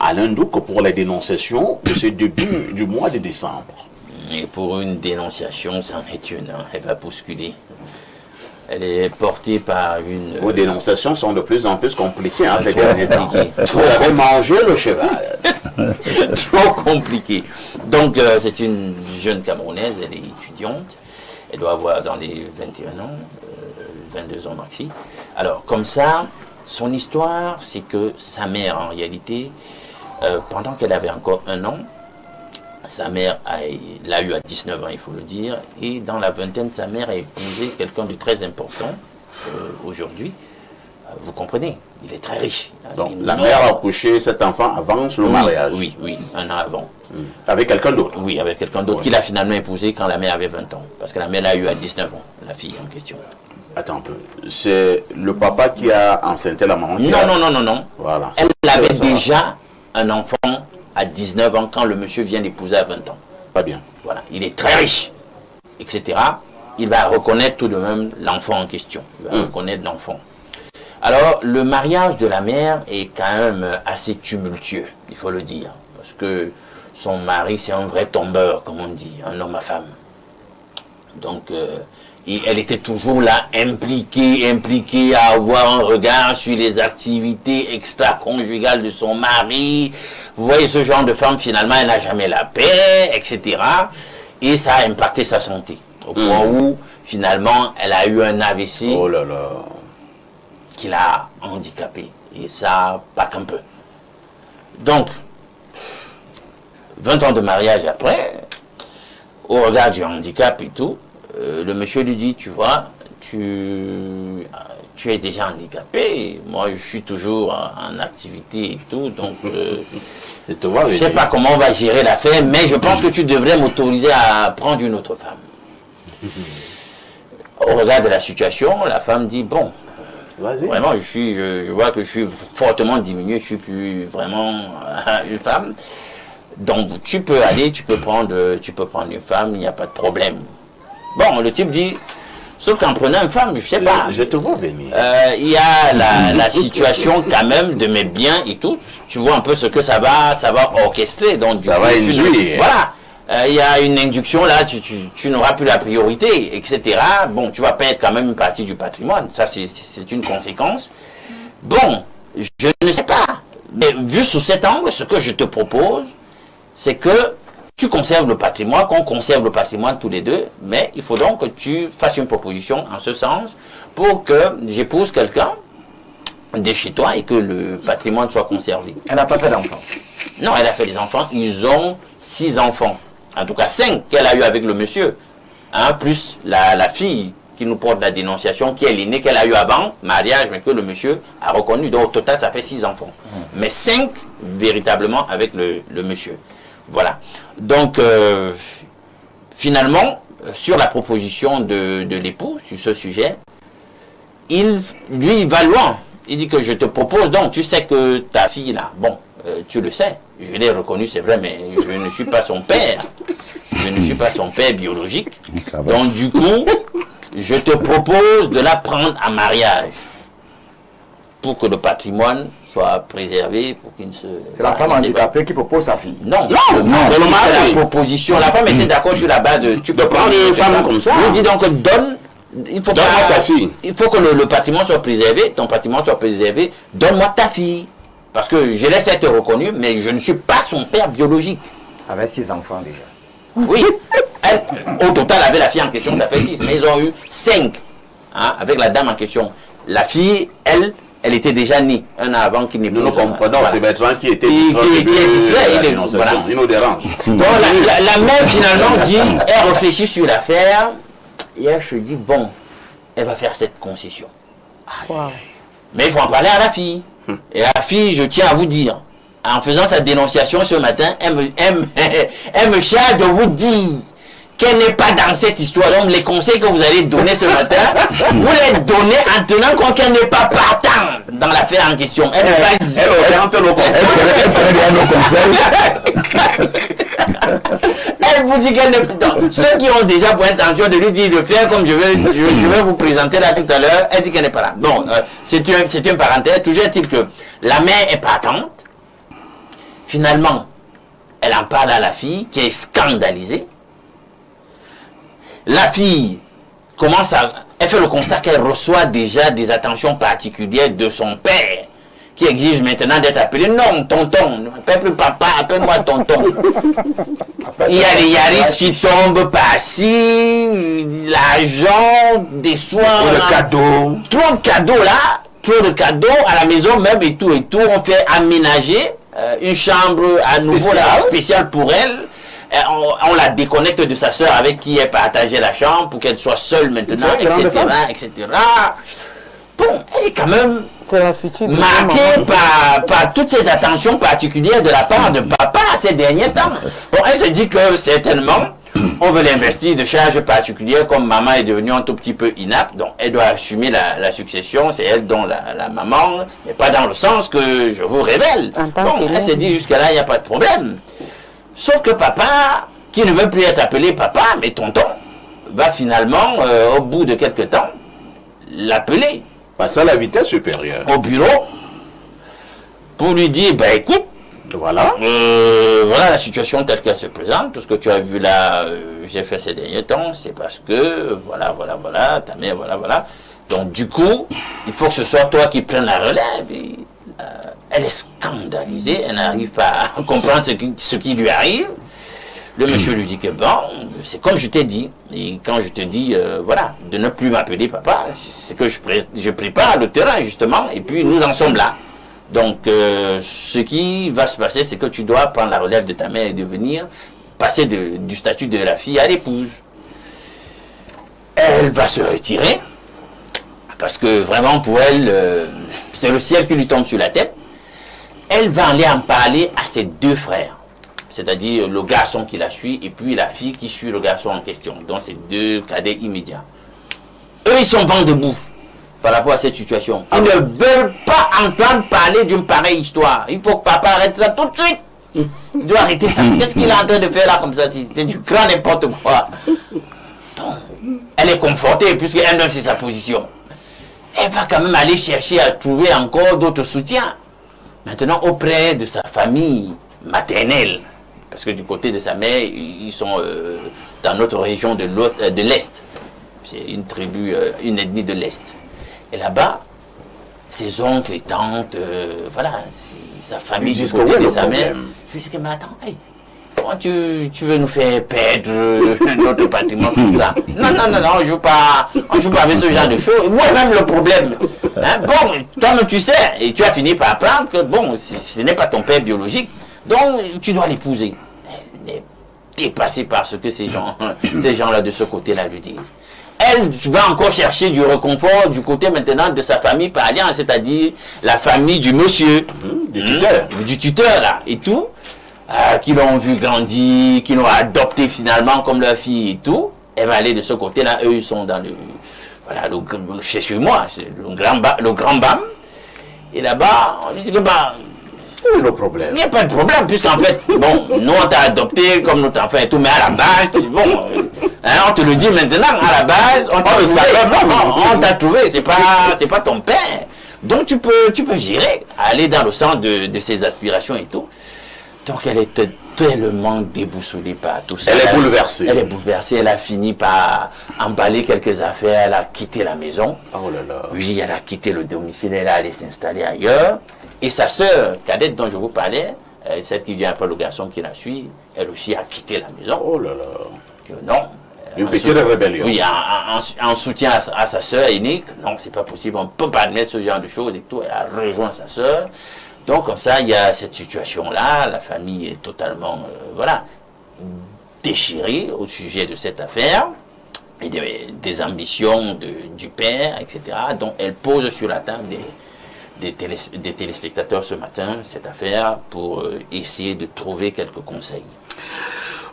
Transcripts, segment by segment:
Alain Douc pour les dénonciations de ce début du mois de décembre. Et pour une dénonciation, c'en est une, hein, elle va bousculer. Elle est portée par une... Vos dénonciations sont de plus en plus compliquées ces derniers temps. Vous avez mangé le cheval. Trop compliqué. Donc, c'est une jeune Camerounaise, elle est étudiante. Elle doit avoir dans les 21 ans, 22 ans maxi. Alors, comme ça, son histoire, c'est que sa mère, en réalité, pendant qu'elle avait encore 1 an, sa mère l'a eu à 19 ans, il faut le dire, et dans la vingtaine, sa mère a épousé quelqu'un de très important aujourd'hui. Vous comprenez, il est très riche. Donc la mère a couché cet enfant avant le mariage. Oui, 1 an avant. Avec quelqu'un d'autre. Oui, avec quelqu'un d'autre qu'il a finalement épousé quand la mère avait 20 ans. Parce que la mère l'a eu à 19 ans, la fille en question. Attends un peu. C'est le papa qui a enceinté la maman? Non. Voilà. Elle avait déjà un enfant à 19 ans quand le monsieur vient d'épouser à 20 ans. Pas bien. Voilà, il est très riche, etc. Il va reconnaître tout de même l'enfant en question. Il va reconnaître l'enfant. Alors, le mariage de la mère est quand même assez tumultueux, il faut le dire. Parce que son mari, c'est un vrai tombeur, comme on dit, un homme à femme. Donc, elle était toujours là, impliquée à avoir un regard sur les activités extra-conjugales de son mari. Vous voyez, ce genre de femme, finalement, elle n'a jamais la paix, etc. Et ça a impacté sa santé. Au point où, finalement, elle a eu un AVC. Oh là là. Qui l'a handicapé. Et ça, pas qu'un peu. Donc, 20 ans de mariage après, au regard du handicap et tout, le monsieur lui dit, tu vois, tu es déjà handicapé, moi je suis toujours en activité et tout, donc je ne sais pas comment on va gérer l'affaire, mais je pense que tu devrais m'autoriser à prendre une autre femme. Au regard de la situation, la femme dit, bon, vraiment, je vois que je suis fortement diminué, je ne suis plus vraiment une femme. Donc, tu peux aller, tu peux prendre une femme, il n'y a pas de problème. Bon, le type dit, sauf qu'en prenant une femme, je ne sais pas. Je te vois venir. Il y a la situation quand même de mes biens et tout. Tu vois un peu ce que ça va orchestrer. Donc, ça va induire. Voilà. Il y a une induction là, tu n'auras plus la priorité, etc. Bon, tu vas perdre quand même une partie du patrimoine. Ça, c'est une conséquence. Bon, je ne sais pas. Mais vu sous cet angle, ce que je te propose, c'est que tu conserves le patrimoine, qu'on conserve le patrimoine tous les deux, mais il faut donc que tu fasses une proposition en ce sens pour que j'épouse quelqu'un de chez toi et que le patrimoine soit conservé. Elle n'a pas fait d'enfants? Non, elle a fait des enfants. Ils ont 6 enfants. En tout cas 5 qu'elle a eu avec le monsieur. Hein, plus la fille qui nous porte la dénonciation, qui est l'aînée qu'elle a eu avant, mariage, mais que le monsieur a reconnu. Donc au total, ça fait 6 enfants. Mais 5 véritablement avec le monsieur. Voilà. Donc, finalement, sur la proposition de l'époux, sur ce sujet, il va loin. Il dit que je te propose, donc tu sais que ta fille là, bon, tu le sais, je l'ai reconnu, c'est vrai, mais je ne suis pas son père. Je ne suis pas son père biologique. Donc du coup, je te propose de la prendre en mariage pour que le patrimoine soit préservé, pour qu'il ne se... C'est la femme handicapée qui propose sa fille? Non, c'est la proposition. La femme était d'accord sur la base de... Tu peux prendre une femme comme ça. Il dit donc, donne... Donne-moi ta fille. Il faut que le patrimoine soit préservé, ton patrimoine soit préservé. Donne-moi ta fille. Parce que je laisse être reconnu, mais je ne suis pas son père biologique. Avec 6 enfants déjà. Oui. Elle, au total, avec la fille en question, ça fait 6. Mais ils ont eu 5. Hein, avec la dame en question. La fille, elle était déjà née un an avant qu'il n'ait pas. Nous comprenons, c'est Bertrand qui était distrait. Il nous dérange. Donc la mère finalement dit, elle réfléchit sur l'affaire. Et elle se dit, bon, elle va faire cette concession. Wow. Mais il faut en parler à la fille. Et la fille, je tiens à vous dire, en faisant sa dénonciation ce matin, elle me charge de vous dire qu'elle n'est pas dans cette histoire. Donc les conseils que vous allez donner ce matin, vous les donnez en tenant compte qu'elle n'est pas partant dans l'affaire en question. Elle connaît nos conseils. Elle vous dit qu'elle n'est pas... Ceux qui ont déjà pour intention de lui dire de faire comme je vais vous présenter là tout à l'heure, elle dit qu'elle n'est pas là. Bon, c'est une parenthèse. Toujours est-il que la mère est partante. Finalement, elle en parle à la fille qui est scandalisée. La fille elle fait le constat qu'elle reçoit déjà des attentions particulières de son père, qui exige maintenant d'être appelé non, tonton, ne m'appelle plus papa, appelle-moi tonton. Il y a des yaris qui tombent par-ci, l'argent, des soins. Le cadeau. Trop de cadeaux là, trop de cadeaux à la maison même et tout. On fait aménager une chambre à nouveau là, spéciale pour elle. On la déconnecte de sa soeur avec qui elle partageait la chambre pour qu'elle soit seule maintenant, etc. Bon, elle est quand même marquée par toutes ces attentions particulières de la part de papa ces derniers temps. Bon, elle se dit que certainement, on veut l'investir de charges particulières comme maman est devenue un tout petit peu inapte, donc elle doit assumer la succession, c'est elle dont la maman, mais pas dans le sens que je vous révèle. Bon, elle se dit jusqu'à là, il n'y a pas de problème. Sauf que papa, qui ne veut plus être appelé papa, mais tonton, va finalement, au bout de quelques temps, l'appeler. Passer à la vitesse supérieure. Au bureau, pour lui dire, ben écoute, voilà. Voilà la situation telle qu'elle se présente, tout ce que tu as vu là, j'ai fait ces derniers temps, c'est parce que, voilà, ta mère, voilà. Donc du coup, il faut que ce soit toi qui prennes la relève. Et, elle est scandalisée, elle n'arrive pas à comprendre ce qui lui arrive. Le monsieur lui dit que bon, c'est comme je t'ai dit. Et quand je te dis, voilà, de ne plus m'appeler papa, c'est que je prépare le terrain justement, et puis nous en sommes là. Donc, ce qui va se passer, c'est que tu dois prendre la relève de ta mère et devenir, passer du statut de la fille à l'épouse. Elle va se retirer, parce que vraiment pour elle, c'est le ciel qui lui tombe sur la tête. Elle va aller en parler à ses deux frères, c'est-à-dire le garçon qui la suit et puis la fille qui suit le garçon en question. Donc c'est deux cadets immédiats. Eux, ils sont vent debout par rapport à cette situation. Ils ne veulent pas entendre parler d'une pareille histoire. Il faut que papa arrête ça tout de suite. Il doit arrêter ça. Qu'est-ce qu'il est en train de faire là comme ça? C'est du grand n'importe quoi. Bon, elle est confortée puisqu'elle-même c'est sa position. Elle va quand même aller chercher à trouver encore d'autres soutiens. Maintenant, auprès de sa famille maternelle, parce que du côté de sa mère, ils sont dans notre région de l'Est. C'est une tribu, une ethnie de l'Est. Et là-bas, ses oncles et tantes, voilà, sa famille du côté de sa mère. Je lui dis, mais attends, hey, comment tu veux nous faire perdre notre patrimoine comme ça? Non, on ne joue pas avec ce genre de choses. Moi-même, le problème. Hein, bon, toi-même, tu sais, et tu as fini par apprendre que, bon, ce n'est pas ton père biologique, donc tu dois l'épouser. Elle est dépassée par ce que ces gens-là de ce côté-là lui disent. Elle va encore chercher du réconfort du côté maintenant de sa famille par alliance, c'est-à-dire la famille du monsieur, du tuteur là, et tout. Qui l'ont vu grandir, qui l'ont adopté finalement comme leur fille et tout. Elle va aller de ce côté-là. Eux, ils sont dans chez moi, c'est le grand BAM. Et là-bas, on lui dit que le problème. Il n'y a pas de problème, puisqu'en fait, bon, nous on t'a adopté comme notre enfant et tout, mais à la base, bon, on te le dit maintenant, à la base, on t'a trouvé, c'est pas ton père. Donc tu peux gérer, aller dans le sens de ses aspirations et tout. Donc elle est tellement déboussolée par tout ça. Elle est bouleversée. Elle est bouleversée, elle a fini par emballer quelques affaires, elle a quitté la maison. Oh là là. Oui, elle a quitté le domicile, elle est allée s'installer ailleurs. Et sa sœur cadette dont je vous parlais, celle qui vient après le garçon qui la suit, elle aussi a quitté la maison. Oh là là. Non. Une petite rébellion. Oui, en soutien à sa sœur aînée, non, c'est pas possible, on ne peut pas admettre ce genre de choses et tout. Elle a rejoint sa sœur. Donc, comme ça, il y a cette situation-là, la famille est totalement, déchirée au sujet de cette affaire, et des ambitions du père, etc. Donc, elle pose sur la table des téléspectateurs ce matin, cette affaire, pour essayer de trouver quelques conseils.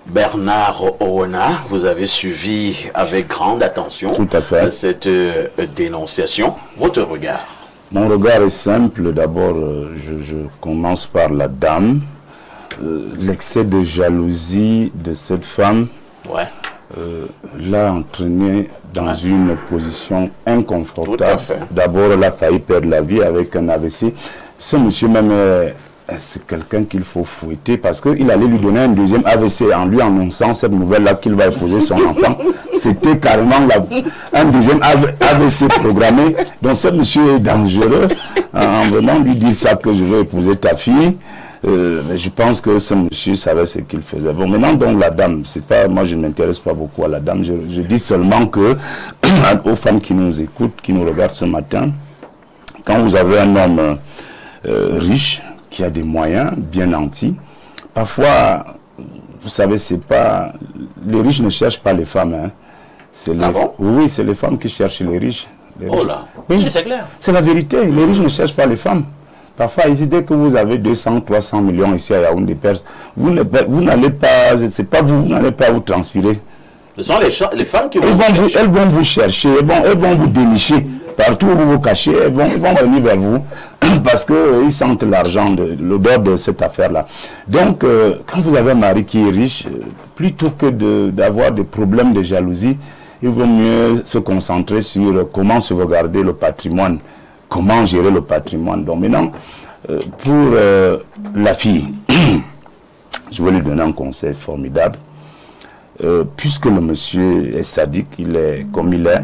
Bernard Owena, vous avez suivi avec grande attention cette dénonciation. Votre regard? Mon regard est simple. D'abord, je commence par la dame. L'excès de jalousie de cette femme l'a entraînée dans une position inconfortable. D'abord, elle a failli perdre la vie avec un AVC. Ce monsieur même c'est quelqu'un qu'il faut fouetter parce qu'il allait lui donner un deuxième AVC en lui annonçant cette nouvelle-là qu'il va épouser son enfant. C'était carrément un deuxième AVC programmé. Donc ce monsieur est dangereux en venant lui dire ça que je veux épouser ta fille. Mais je pense que ce monsieur savait ce qu'il faisait. Bon, maintenant, donc, la dame, c'est pas, moi, je ne m'intéresse pas beaucoup à la dame. Je dis seulement que, aux femmes qui nous écoutent, qui nous regardent ce matin, quand vous avez un homme riche, qui a des moyens, bien nantis, parfois, vous savez, c'est pas, les riches ne cherchent pas les femmes, hein. Oui, c'est les femmes qui cherchent les riches. Oh là, oui, c'est clair. C'est la vérité, les riches ne cherchent pas les femmes. Parfois, ici, dès que vous avez 200, 300 millions ici à Yaoundé, vous n'allez pas, c'est pas vous n'allez pas vous transpirer. Ce sont les femmes qui elles vont vous chercher, elles vont vous dénicher. Partout où vous vous cachez, elles vont venir vers vous parce qu'ils sentent l'argent, l'odeur de cette affaire-là. Donc, quand vous avez un mari qui est riche, plutôt que d'avoir des problèmes de jalousie, il vaut mieux se concentrer sur comment sauvegarder le patrimoine. Comment gérer le patrimoine. Donc maintenant, pour la fille, je vais lui donner un conseil formidable. Puisque le monsieur est sadique, il est comme il est,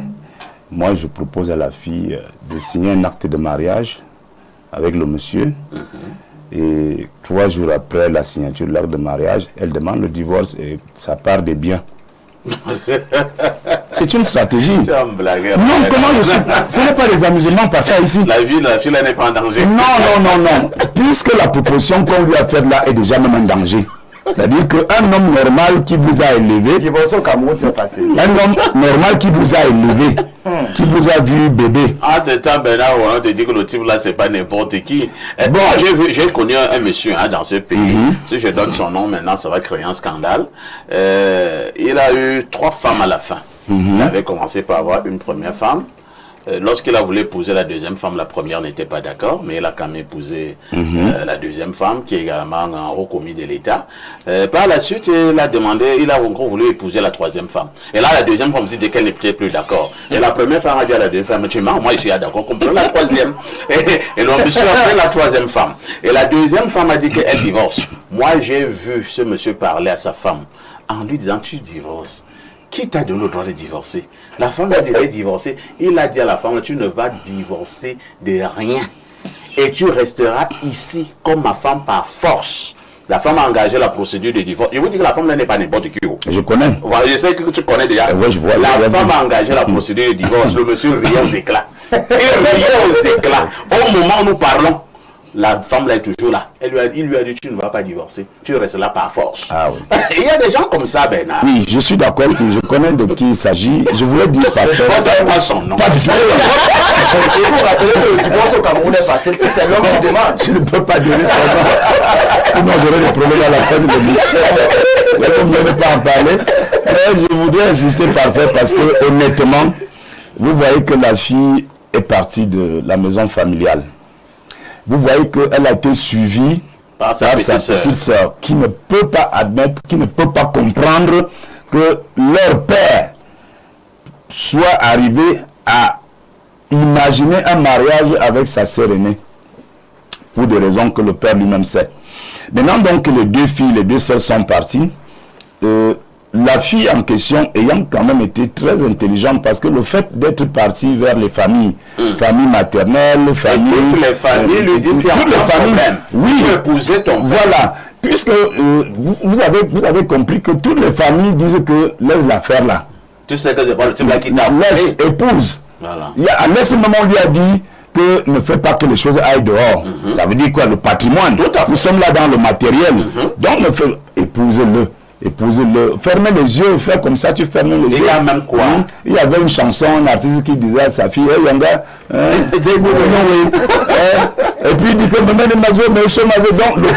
moi je propose à la fille de signer un acte de mariage avec le monsieur. Et 3 jours après la signature de l'acte de mariage, elle demande le divorce et ça part des biens. C'est une stratégie. Non, comment je suis... Ce n'est pas des amusements parfaits ici. La fille n'est pas en danger. Non. Puisque la proposition qu'on lui a faite là est déjà même en danger. C'est-à-dire qu'un homme normal qui vous a élevé... Divorcer au Cameroun, c'est facile. Un homme normal qui vous a élevé, qui vous a vu bébé. En ce temps, Bernard, on te dit que le type là, c'est pas n'importe qui. Bon, j'ai connu un monsieur dans ce pays. Si je donne son nom maintenant, ça va créer un scandale. Il a eu 3 femmes à la fin. Il avait commencé par avoir une première femme. Lorsqu'il a voulu épouser la deuxième femme, la première n'était pas d'accord, mais il a quand même épousé la deuxième femme, qui est également un haut commis de l'État. Par la suite, il a encore voulu épouser la troisième femme. Et là, la deuxième femme dit qu'elle n'était plus d'accord. Et la première femme a dit à la deuxième femme, tu mens, moi je suis d'accord, comprends la troisième. Et donc, monsieur a pris la troisième femme. Et la deuxième femme a dit qu'elle divorce. Moi, j'ai vu ce monsieur parler à sa femme en lui disant, tu divorces. Qui t'a donné le droit de divorcer? La femme a déjà divorcé. Il a dit à la femme, tu ne vas divorcer de rien. Et tu resteras ici comme ma femme par force. La femme a engagé la procédure de divorce. Je vous dis que la femme n'est pas n'importe qui. Je connais. Voilà, je sais que tu connais déjà. Ouais, je vois, la femme a engagé la procédure de divorce. Le monsieur riait aux éclats. Et riait aux éclats. Au moment où nous parlons, la femme là est toujours là. Il lui a dit, tu ne vas pas divorcer, tu restes là par force. Ah oui. Il y a des gens comme ça, Bernard. Oui, je suis d'accord, je connais de qui il s'agit. Je voulais dire pas pas son nom. Pas du tout. Il faut rappeler que le divorce au Cameroun est facile, c'est l'homme qui demande. Je ne peux pas donner son nom. Sinon j'aurai des problèmes à la fin de l'émission. Je ne peux pas en parler. Mais je voudrais insister parfait parce que honnêtement, vous voyez que la fille est partie de la maison familiale. Vous voyez qu'elle a été suivie par sa petite sœur qui ne peut pas admettre, qui ne peut pas comprendre que leur père soit arrivé à imaginer un mariage avec sa sœur aînée pour des raisons que le père lui-même sait. Maintenant donc que les 2 filles, les 2 sœurs sont parties, la fille en question ayant quand même été très intelligente parce que le fait d'être partie vers les familles, familles maternelles, familles... Et toutes les familles lui disent qu'il y a un problème. Oui, tu peux épouser ton père. Voilà, puisque vous avez compris que toutes les familles disent que laisse l'affaire là. Tu sais que c'est pas le type là qui t'a... Laisse, épouse. Voilà. À ce moment, on lui a dit que ne fais pas que les choses aillent dehors. Ça veut dire quoi? Le patrimoine. Nous sommes là dans le matériel. Donc, épouse-le. Épousez-le, fermez les yeux, fais comme ça, tu fermes les yeux. Il y a même quoi? Il y avait une chanson, un artiste qui disait à sa fille, hey, Yanga, et puis il dit que donc le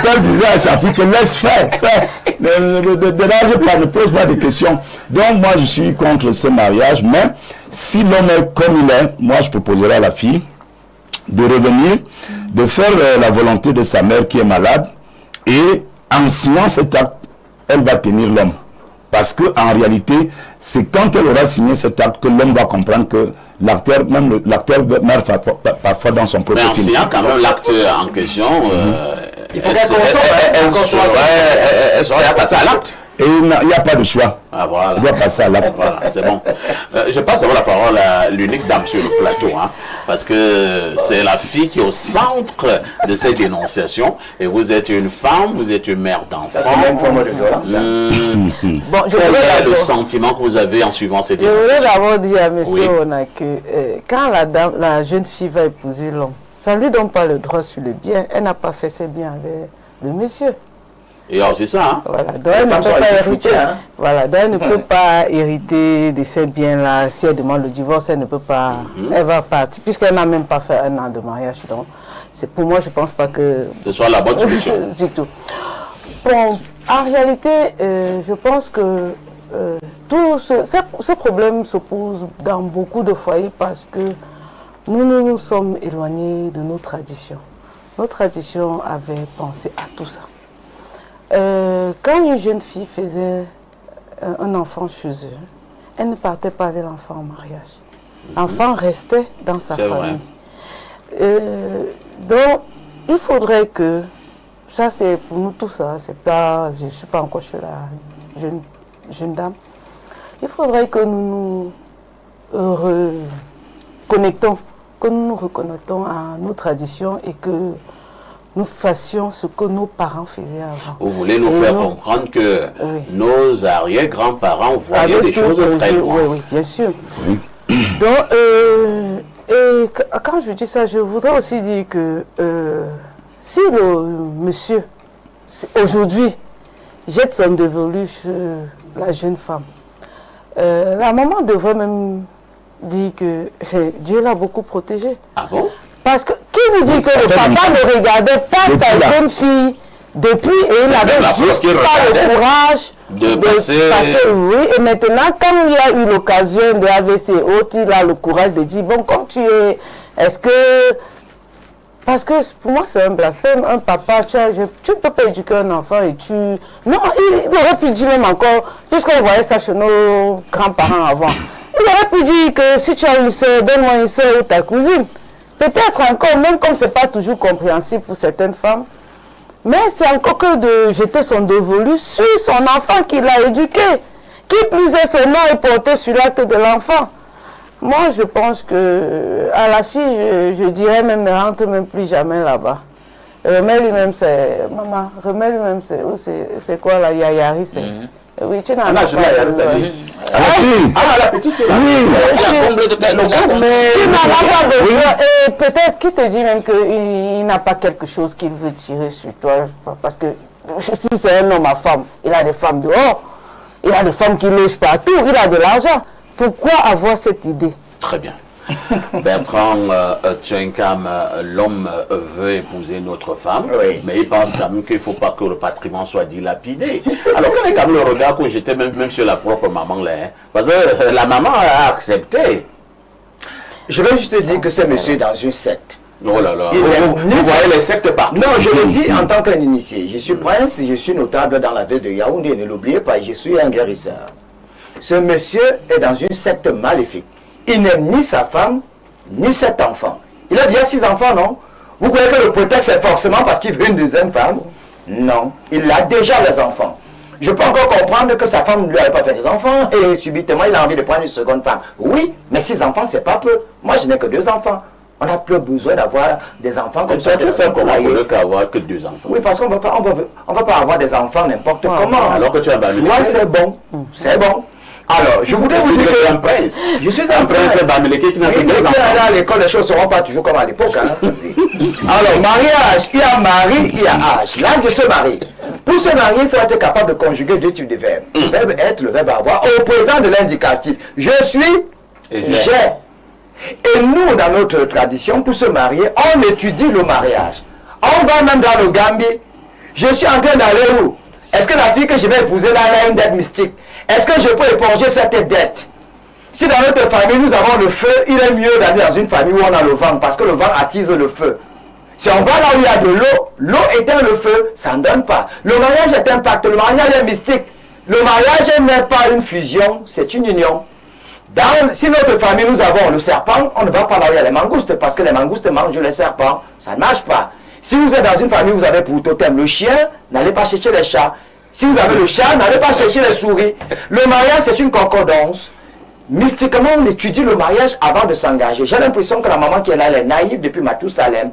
père disait à sa fille que laisse faire, ne dérange pas, ne pose pas de questions. Donc moi je suis contre ce mariage, mais si l'homme est comme il est, moi je proposerai à la fille de revenir, de faire la volonté de sa mère qui est malade, et en signant cet acte, elle va tenir l'homme. Parce qu'en réalité, c'est quand elle aura signé cet acte que l'homme va comprendre que l'acteur, meurt parfois dans son propre film. Mais en signant quand même l'acte en question, Il faut qu'elle consomme. Elle sera passée à l'acte. Et il n'y a pas de choix. Ah, voilà. Il doit passer à l'acte. Voilà, c'est bon. Je passe la parole à l'unique dame sur le plateau, hein, parce que c'est la fille qui est au centre de ces dénonciations. Et vous êtes une femme, vous êtes une mère d'enfant. C'est une forme de violence. Bon, je Quel voudrais est le sentiment que vous avez en suivant ces Je voudrais dénonciations? d'abord dire à M. Oui. Ona que quand la jeune fille va épouser l'homme, ça ne lui donne pas le droit sur le bien. Elle n'a pas fait ses biens avec le monsieur. Et alors, c'est ça, hein? Voilà, donc elle ne peut pas hériter. Voilà, donc elle ne peut pas hériter de ces biens-là. Si elle demande le divorce, elle ne peut pas. Elle va partir, puisqu'elle n'a même pas fait un an de mariage. Donc, pour moi, je ne pense pas que. Ce soit la bonne solution. Du tout. Bon, en réalité, je pense que ce problème se pose dans beaucoup de foyers parce que nous sommes éloignés de nos traditions. Nos traditions avaient pensé à tout ça. Quand une jeune fille faisait un enfant chez eux, elle ne partait pas avec l'enfant en mariage. L'enfant restait dans sa famille. Donc, il faudrait que, ça c'est pour nous tout ça, c'est pas, je ne suis pas encore chez la jeune dame, il faudrait que nous nous reconnectons, à nos traditions et que nous fassions ce que nos parents faisaient avant. Vous voulez nous faire comprendre que nos arrière-grands-parents voyaient des choses très loin. Oui, bien sûr. Oui. Donc, quand je dis ça, je voudrais aussi dire que si le monsieur, aujourd'hui, jette son dévolu sur la jeune femme, la maman devrait même dire que Dieu l'a beaucoup protégée. Ah bon? Parce que qui vous dit que le papa ne regardait pas sa jeune fille depuis et il n'avait juste pas le courage de passer, oui. Et maintenant, quand il a eu l'occasion de AVC et autres, il a le courage de dire, bon, comme tu es, est-ce que... Parce que pour moi, c'est un blasphème. Un papa, tu ne peux pas éduquer un enfant et tu... Non, il aurait pu dire même encore, puisqu'on voyait ça chez nos grands-parents avant, il aurait pu dire que si tu as une soeur, donne-moi une soeur ou ta cousine. Peut-être encore, même comme ce n'est pas toujours compréhensible pour certaines femmes, mais c'est encore que de jeter son dévolu sur son enfant qu'il a éduqué. Qui plus est, son nom est porté sur l'acte de l'enfant. Moi, je pense que à la fille, je dirais même, ne rentre même plus jamais là-bas. Remets lui-même, c'est... Maman, remets lui-même, c'est quoi la yayari, c'est... Oui, tu n'as pas la petite fille. Tu n'as pas besoin. Et peut-être qu'il te dit même qu'il n'a pas quelque chose qu'il veut tirer sur toi. Parce que si c'est un homme à femme, il a des femmes dehors. Il a des femmes qui logent partout. Il a de l'argent. Pourquoi avoir cette idée? Très bien. Bertrand Tchenkam, l'homme veut épouser notre femme, mais il pense quand même qu'il ne faut pas que le patrimoine soit dilapidé. Alors quel est quand même le regard que j'étais même sur la propre maman là, hein? Parce que la maman a accepté. Je vais juste te dire que c'est monsieur dans une secte. Oh là là, vous voyez les sectes partout. Non, je le dis en tant qu'un initié. Je suis prince, je suis notable dans la ville de Yaoundé, ne l'oubliez pas, je suis un guérisseur. Ce monsieur est dans une secte maléfique. Il n'aime ni sa femme, ni cet enfant. Il a déjà 6 enfants, non? Vous croyez que le prétexte est forcément parce qu'il veut une deuxième femme? Non, il a déjà les enfants. Je peux encore comprendre que sa femme ne lui avait pas fait des enfants et subitement il a envie de prendre une seconde femme. Oui, mais 6 enfants, c'est pas peu. Moi, je n'ai que 2 enfants. On n'a plus besoin d'avoir des enfants comme ça. Tu fais comment pour ne qu'avoir que 2 enfants? Oui, parce qu'on ne va pas avoir des enfants n'importe comment. Alors que tu as tu vois, c'est bon. C'est bon. Alors, je voudrais vous dire que un prince. Je suis un prince bamileke qui n'a que 2 enfants. À l'école, les choses ne seront pas toujours comme à l'époque. Hein. Alors, mariage, il y a mari, il y a âge. L'âge de se marier. Pour se marier, il faut être capable de conjuguer 2 types de verbes. Le verbe être, le verbe avoir, au présent de l'indicatif. Je suis, j'ai. Et nous, dans notre tradition, pour se marier, on étudie le mariage. On va même dans le Gambie. Je suis en train d'aller où? Est-ce que la fille que je vais épouser là, elle a une dette mystique? Est-ce que je peux éponger cette dette? Si dans notre famille, nous avons le feu, il est mieux d'aller dans une famille où on a le vent, parce que le vent attise le feu. Si on va là où il y a de l'eau, l'eau éteint le feu, ça ne donne pas. Le mariage est un pacte, le mariage est mystique. Le mariage n'est pas une fusion, c'est une union. Si notre famille, nous avons le serpent, on ne va pas là où il y a les mangoustes, parce que les mangoustes mangent les serpents. Ça ne marche pas. Si vous êtes dans une famille, vous avez pour totem le chien, n'allez pas chercher les chats. Si vous avez le chat, n'allez pas chercher les souris. Le mariage, c'est une concordance. Mystiquement, on étudie le mariage avant de s'engager. J'ai l'impression que la maman qui est là, elle est naïve depuis Mathusalem.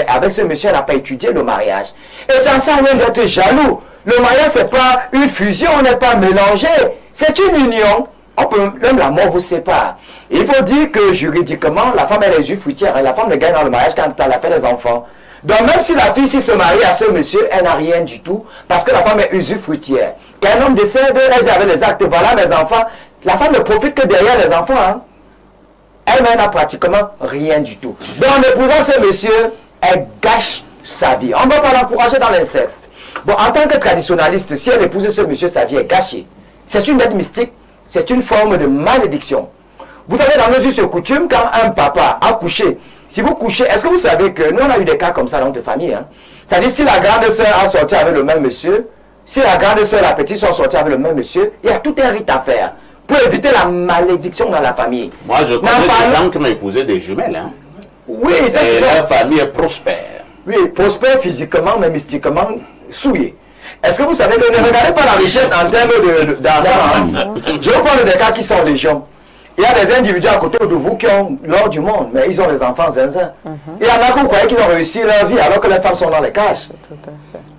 Avec ce monsieur, elle n'a pas étudié le mariage. Et ça ne sert à rien d'être jaloux. Le mariage, ce n'est pas une fusion, on n'est pas mélangé. C'est une union. Même la mort vous sépare. Il faut dire que juridiquement, la femme, elle est usufruitière. Et la femme ne gagne dans le mariage qu'elle a fait des enfants. Donc même si la fille, si se marie à ce monsieur, elle n'a rien du tout. Parce que la femme est usufruitière. Quand un homme décède, elle avait les actes, voilà mes enfants. La femme ne profite que derrière les enfants. Hein. Elle-même n'a pratiquement rien du tout. Donc en épousant ce monsieur, elle gâche sa vie. On ne va pas l'encourager dans l'inceste. Bon, en tant que traditionnaliste, si elle épouse ce monsieur, sa vie est gâchée. C'est une dette mystique, c'est une forme de malédiction. Vous savez, dans nos us et coutumes, quand un papa a couché, si vous couchez, est-ce que vous savez que nous on a eu des cas comme ça dans notre famille, hein? C'est-à-dire si la grande sœur a sorti avec le même monsieur, si la grande sœur et la petite sont sorties avec le même monsieur, il y a tout un rite à faire pour éviter la malédiction dans la famille. Moi je connais des gens qui ont épousé des jumelles, hein? Oui, ça et la famille est prospère. Oui, prospère physiquement mais mystiquement souillé. Est-ce que vous savez que ne regardez pas la richesse en termes d'argent, hein? Je vous parle des cas qui sont légion. Il y a des individus à côté de vous qui ont l'or du monde, mais ils ont des enfants zinzin. Il y en a qui croient qu'ils ont réussi leur vie alors que les femmes sont dans les cages.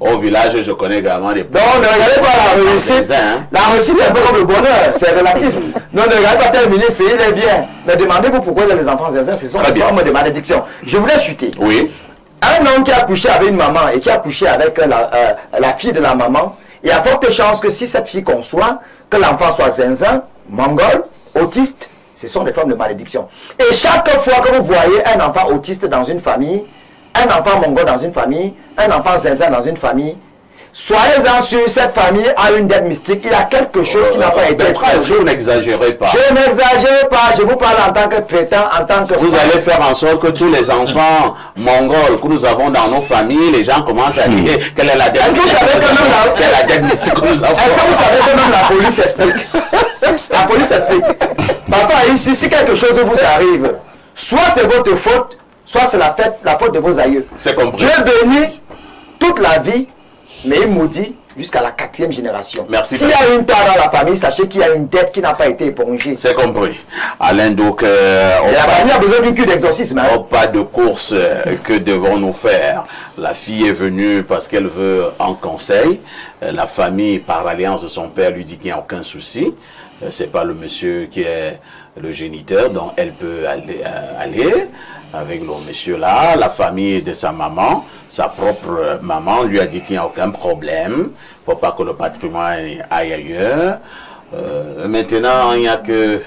Au village, je connais également des... Donc ne regardez pas la réussite. La réussite, c'est un peu comme le bonheur, c'est relatif. Non, ne regardez pas tel ministre, il est bien. Mais demandez-vous pourquoi les enfants zinzin, ce sont des formes de malédiction. Je voulais chuter. Oui. Un homme qui a couché avec une maman et qui a couché avec la fille de la maman, il y a forte chance que si cette fille conçoit, que l'enfant soit zinzin, mongol, autiste, ce sont des formes de malédiction. Et chaque fois que vous voyez un enfant autiste dans une famille, un enfant mongol dans une famille, un enfant zinzin dans une famille, soyez-en sûr, cette famille a une dette mystique, il y a quelque chose qui n'a pas été... Est-ce que vous n'exagérez pas? Je n'exagère pas, je vous parle en tant que traitant, en tant que... Vous allez faire en sorte que tous les enfants mongols que nous avons dans nos familles, les gens commencent à dire quelle est la dette mystique. Est-ce que vous savez que même quelle est la dette mystique que nous avons? Est-ce que vous savez que même la police explique? La police explique. Papa, ici, si quelque chose vous arrive, soit c'est votre faute, soit c'est la faute de vos aïeux. C'est compris. Dieu bénit toute la vie, mais il maudit jusqu'à la 4e génération. Merci. S'il y a une tare dans la famille, sachez qu'il y a une dette qui n'a pas été épongée. C'est compris. Alain, donc... la famille a besoin d'une cure d'exorcisme. Hein? Pas de course, que devons-nous faire? La fille est venue parce qu'elle veut un conseil. La famille, par l'alliance de son père, lui dit qu'il n'y a aucun souci. C'est pas le monsieur qui est le géniteur, donc elle peut aller avec le monsieur là. La famille de sa maman, sa propre maman, lui a dit qu'il n'y a aucun problème. Faut pas que le patrimoine aille ailleurs. Maintenant, il n'y a que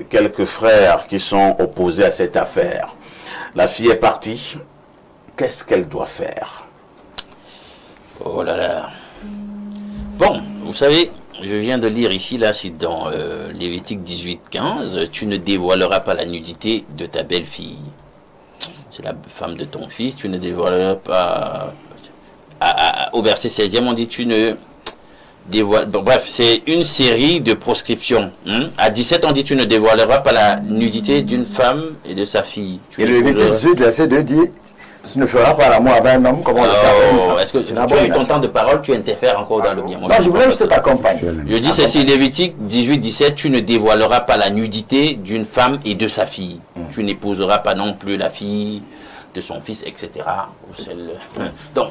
quelques frères qui sont opposés à cette affaire. La fille est partie. Qu'est-ce qu'elle doit faire? Oh là là. Bon, vous savez, je viens de lire ici, là, c'est dans Lévitique 18:15, tu ne dévoileras pas la nudité de ta belle-fille. C'est la femme de ton fils, tu ne dévoileras pas... Au verset 16e, on dit tu ne dévoiles... Bon, bref, c'est une série de proscriptions. Hein? À 17, on dit tu ne dévoileras pas la nudité d'une femme et de sa fille. Et le Lévitique 18, verset 2 dit... Tu ne feras pas l'amour avec un homme comme on le fait. Est-ce que tu as eu ton temps de parole, tu interfères encore dans le bien? Non, je voulais juste t'accompagner. Je dis ceci, Lévitique 18-17, tu ne dévoileras pas la nudité d'une femme et de sa fille. Tu n'épouseras pas non plus la fille de son fils, etc. Donc,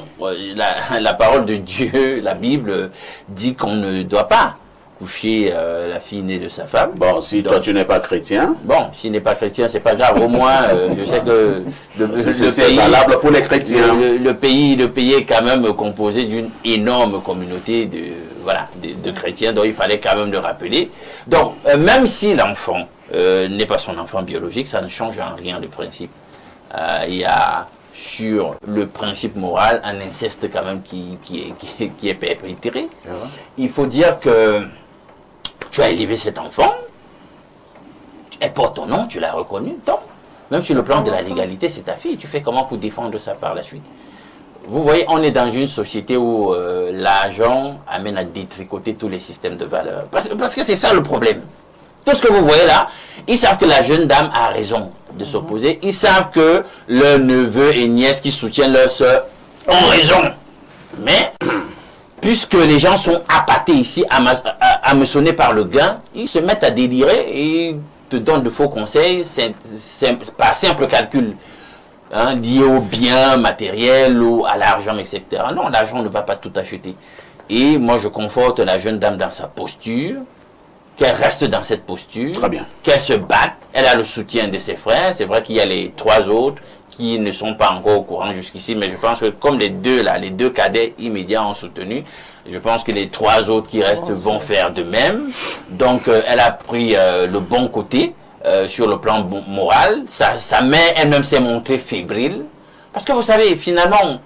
la parole de Dieu, la Bible, dit qu'on ne doit pas coucher la fille née de sa femme. Bon, si toi tu n'es pas chrétien. Bon, s'il n'est pas chrétien, c'est pas grave. Au moins, je sais que le pays, valable pour les chrétiens. Le pays est quand même composé d'une énorme communauté de chrétiens, donc il fallait quand même le rappeler. Donc, même si l'enfant n'est pas son enfant biologique, ça ne change en rien le principe. Il y a sur le principe moral un inceste quand même qui est perpétré. Il faut dire que tu as élevé cet enfant, elle porte ton nom, tu l'as reconnu, donc même sur le plan de la légalité, c'est ta fille. Tu fais comment pour défendre ça par la suite? Vous voyez, on est dans une société où l'argent amène à détricoter tous les systèmes de valeurs. Parce que c'est ça le problème. Tout ce que vous voyez là, ils savent que la jeune dame a raison de s'opposer. Ils savent que leurs neveux et nièces qui soutiennent leur soeur ont raison. Mais, puisque les gens sont appâtés ici, hameçonnés par le gain, ils se mettent à délirer et te donnent de faux conseils, par simple calcul, hein, lié aux biens matériels ou à l'argent, etc. Non, l'argent ne va pas tout acheter. Et moi, je conforte la jeune dame dans sa posture, qu'elle reste dans cette posture, qu'elle se batte. Elle a le soutien de ses frères. C'est vrai qu'il y a les 3 autres qui ne sont pas encore au courant jusqu'ici, mais je pense que comme les deux cadets immédiats ont soutenu, je pense que les 3 autres qui restent vont faire de même. Donc, elle a pris le bon côté sur le plan moral. Sa mère elle-même s'est montrée fébrile. Parce que vous savez, finalement,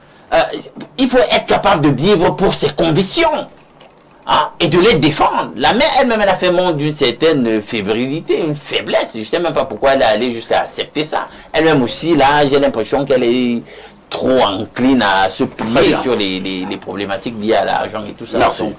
il faut être capable de vivre pour ses convictions. Hein, et de les défendre. La mère elle-même, elle a fait montre d'une certaine fébrilité, une faiblesse. Je ne sais même pas pourquoi elle est allée jusqu'à accepter ça. Elle-même aussi, là, j'ai l'impression qu'elle est trop encline à se plier sur les problématiques liées à l'argent et tout ça. Merci.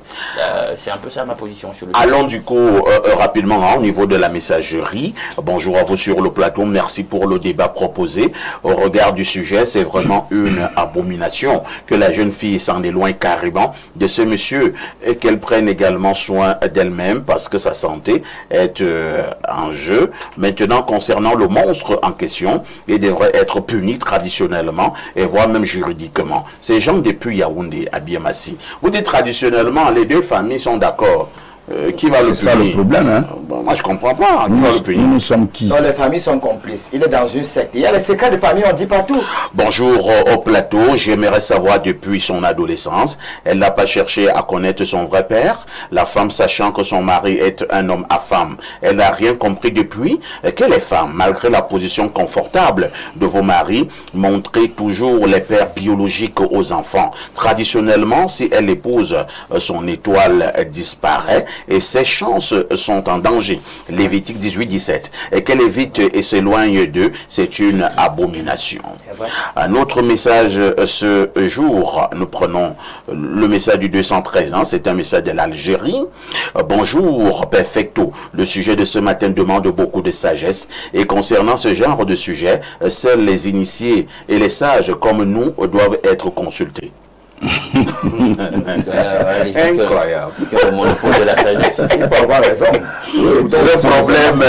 C'est un peu ça ma position sur le Allons du coup rapidement au niveau de la messagerie. Bonjour à vous sur le plateau. Merci pour le débat proposé. Au regard du sujet, c'est vraiment une abomination que la jeune fille s'en éloigne carrément de ce monsieur et qu'elle prenne également soin d'elle-même parce que sa santé est en jeu. Maintenant, concernant le monstre en question, il devrait être puni traditionnellement et voire même juridiquement. Ces gens depuis Yaoundé à Biamassi, vous dites traditionnellement, les 2 familles sont d'accord. Qui va le punir? C'est ça le problème, hein? Bon, moi je comprends pas. Nous sommes qui? Non, les familles sont complices. Il est dans une secte. Il y a les secrets de famille, on ne dit pas tout. Bonjour au plateau. J'aimerais savoir depuis son adolescence, elle n'a pas cherché à connaître son vrai père. La femme sachant que son mari est un homme à femme, elle n'a rien compris depuis. Que les femmes, malgré la position confortable de vos maris, montrez toujours les pères biologiques aux enfants. Traditionnellement, si elle épouse, son étoile disparaît et ses chances sont en danger. Lévitique 18-17. Et qu'elle évite et s'éloigne d'eux, c'est une abomination. Un autre message ce jour, nous prenons le message du 213, hein, c'est un message de l'Algérie. Bonjour, perfecto. Le sujet de ce matin demande beaucoup de sagesse et concernant ce genre de sujet, seuls les initiés et les sages comme nous doivent être consultés. Incroyable. Le monopole de la sagesse. Il peut avoir raison. Ce problème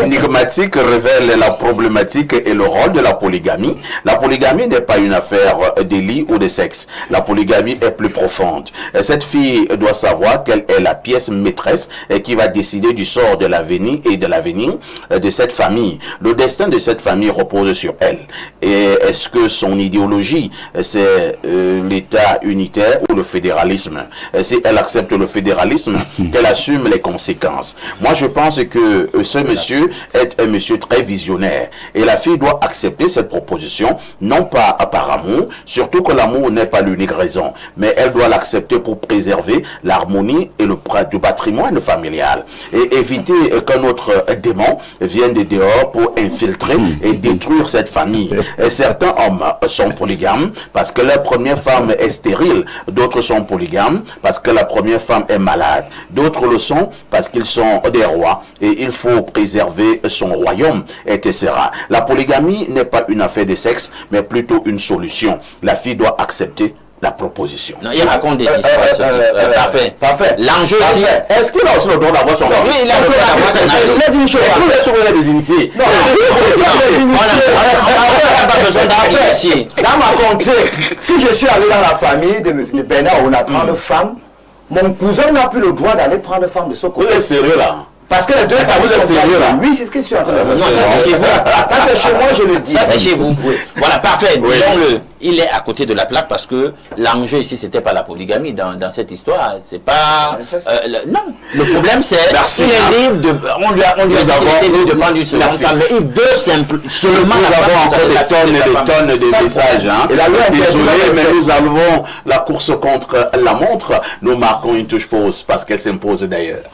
énigmatique révèle la problématique et le rôle de la polygamie. La polygamie n'est pas une affaire d'élit ou de sexe. La polygamie est plus profonde. Cette fille doit savoir qu'elle est la pièce maîtresse et qui va décider du sort de l'avenir et de l'avenir de cette famille. Le destin de cette famille repose sur elle. Et est-ce que son idéologie, c'est l'État unitaire ou le fédéralisme? Si elle accepte le fédéralisme, qu'elle assume les conséquences. Moi, je pense que ce monsieur est un monsieur très visionnaire. Et la fille doit accepter cette proposition, non pas par amour, surtout que l'amour n'est pas l'unique raison, mais elle doit l'accepter pour préserver l'harmonie et le patrimoine familial. Et éviter qu'un autre démon vienne de dehors pour infiltrer et détruire cette famille. Et certains hommes sont polygames parce que leur première femme est stérile, d'autres sont polygames parce que la première femme est malade, d'autres le sont parce qu'ils sont des rois et il faut préserver son royaume, etc. La polygamie n'est pas une affaire de sexe, mais plutôt une solution. La fille doit accepter la proposition. Non, il raconte des histoires. Parfait. Parfait. L'enjeu aussi. Est-ce qu'il a aussi le droit d'avoir son Oui, il a le droit d'avoir son avis. Il a dit une chose. Est-ce qu'il est sur des initiés? Non, on n'a pas besoin d'un initié. Dans ma contrée, si je suis allé dans la famille de Bernard où on a prendre femme, mon cousin n'a plus le droit d'aller prendre femme de ce côté. Vous êtes sérieux là? Parce que les 2 familles sont sérieux là. Oui, c'est ce que je suis en train de dire. Non, ça c'est chez vous. Ça c'est chez moi, je le dis. Ça c'est chez vous. Oui. Voilà, parfait. Disons-le. Il est à côté de la plaque parce que l'enjeu ici, c'était pas la polygamie dans cette histoire. C'est pas... non. Le problème, c'est qu'il est libre de... On lui a dit de prendre une seconde femme. Mais il veut simplement... Nous avons encore des tonnes de messages. Hein. Désolé, mais nous avons la course contre la montre. Nous marquons une touche pause parce qu'elle s'impose d'ailleurs.